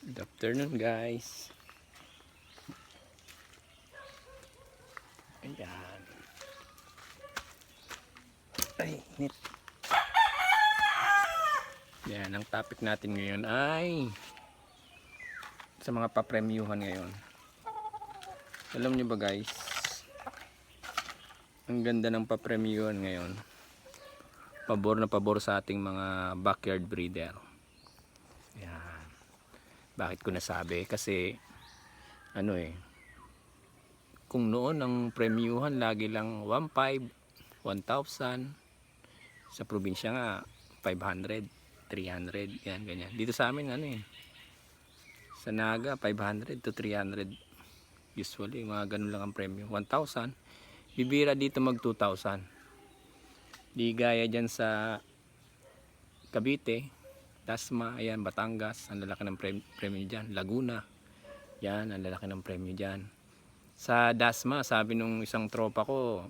Good afternoon guys. Ayan. Ay, init. Yan, ang topic natin ngayon ay sa mga papremyuhan ngayon. Alam nyo ba guys, ang ganda ng papremyuhan ngayon. Pabor na pabor sa ating mga backyard breeder. Yan. Bakit ko nasabi? Kasi kung noon ang premyuhan lagi lang 1,500, 1,000, sa probinsya nga 500, 300, yan ganyan. Dito sa amin sa Naga 500 to 300 usually, mga ganun lang ang premyo. 1,000, bibira dito mag 2,000. Di gaya dyan sa Cavite, Dasma, ayan, Batangas, ang lalaki ng premyo dyan. Laguna, yan, ang lalaki ng premyo dyan. Sa Dasma, sabi nung isang tropa ko,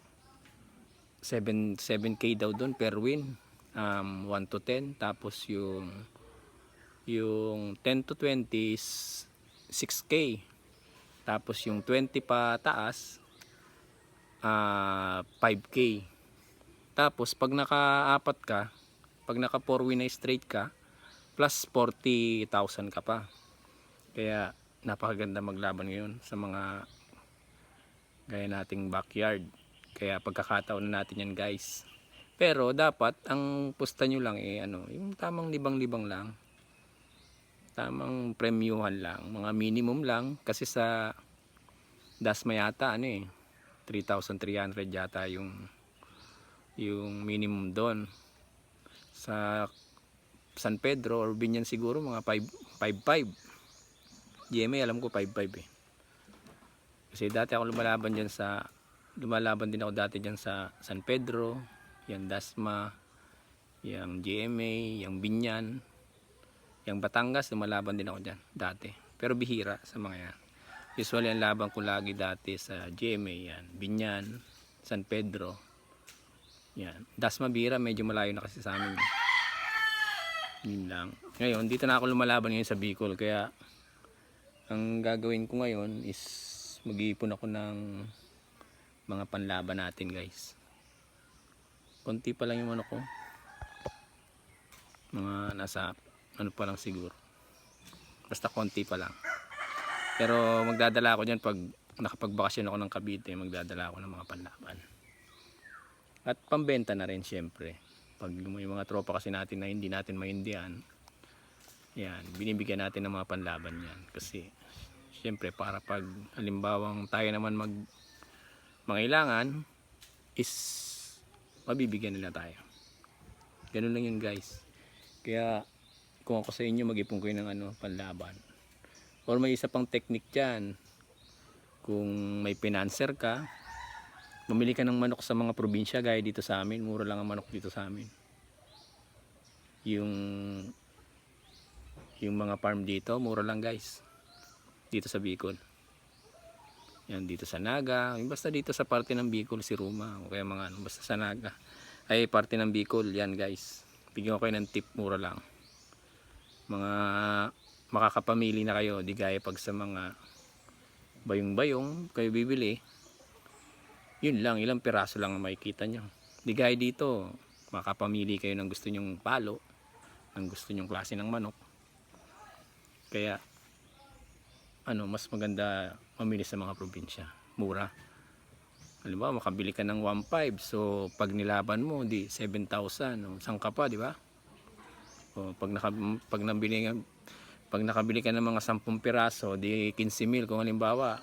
7K daw doon per win. 1 to 10, tapos yung 10 to 20 is 6K. Tapos yung 20 pa taas, 5K. Tapos pag naka-apat ka, pag naka 4 win na straight ka, plus 40,000 ka pa. Kaya napakaganda maglaban ngayon sa mga gaya nating backyard. Kaya pagkakataon na natin yan guys. Pero dapat ang pusta nyo lang yung tamang libang-libang lang. Tamang premyuhan lang, mga minimum lang, kasi sa Dasma yata 3,300 yata yung minimum doon. Sa San Pedro or Binyan siguro mga 5.5. GMA alam ko 5.5 eh. Kasi dati ako lumalaban din ako dati diyan sa San Pedro, yung Dasma, yung GMA, yung Binyan, yung Batangas, lumalaban din ako diyan dati. Pero bihira sa mga yan. Usually ang laban ko lagi dati sa GMA, yan, Binyan, San Pedro. Yan. Dasma bihira, medyo malayo na kasi sa amin. Yun lang. Ngayon, dito na ako lumalaban ngayon sa Bicol, kaya ang gagawin ko ngayon is mag-iipon ako ng mga panlaban natin guys. Konti pa lang yung ano ko, mga nasa pa lang siguro, basta konti pa lang. Pero magdadala ako dyan pag nakapagbakasyon ako ng Cavite. Magdadala ako ng mga panlaban at pambenta na rin syempre. Pag yung mga tropa kasi natin na hindi natin maindihan, yan, binibigyan natin ng mga panlaban yan. Kasi syempre para pag halimbawang tayo naman mangailangan is mabibigyan nila tayo. Ganun lang yun guys. Kaya kung ako sa inyo, mag-ipon kayo ng panlaban. Or may isa pang technique dyan. Kung may financer ka, bumili ka ng manok sa mga probinsya gaya dito sa amin. Mura lang ang manok dito sa amin. Yung mga farm dito, mura lang guys. Dito sa Bicol. Yan, dito sa Naga. Basta dito sa parte ng Bicol, si Ruma. O kaya mga basta sa Naga. Ay, parte ng Bicol. Yan guys. Bigyan ko kayo ng tip, mura lang. Mga makakapamili na kayo. Di gaya pag sa mga bayong-bayong kayo bibili. Yun lang, ilang piraso lang ang makikita nyo. Di gaya dito, makapamili kayo ng gusto nyong palo, ng gusto nyong klase ng manok. Kaya mas maganda mamili sa mga probinsya, mura. Halimbawa makabili ka ng 1,500, so pag nilaban mo di 7,000, saan ka pa, di ba? O pag nakabili ka ng mga 10 piraso di 15,000 kung halimbawa.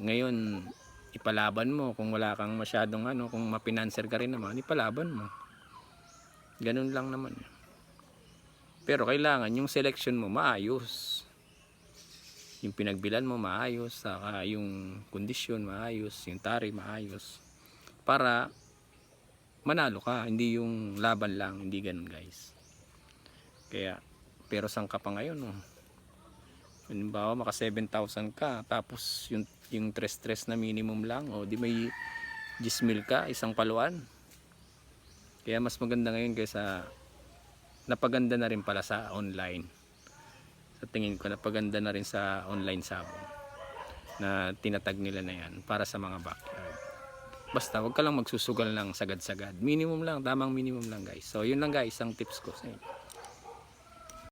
Ngayon ipalaban mo kung wala kang masyadong kung mapinanser ka rin naman, ipalaban mo. Ganun lang naman. Pero kailangan yung selection mo maayos. Yung pinagbilan mo maayos, saka yung kondisyon maayos, yung tari maayos. Para manalo ka, hindi yung laban lang, hindi ganun guys. Kaya, pero saan ka pa ngayon halimbawa maka 7,000 ka, tapos yung tres na minimum lang, di may 10,000 ka, isang paluan. Kaya mas maganda ngayon kaysa napaganda na rin pala sa online. sa tingin ko napaganda na rin sa online sabon na tinatag nila na yan para sa mga backyard. Basta wag ka lang magsusugal ng sagad-sagad, minimum lang, tamang minimum lang guys. So yun lang guys ang tips ko sa inyo.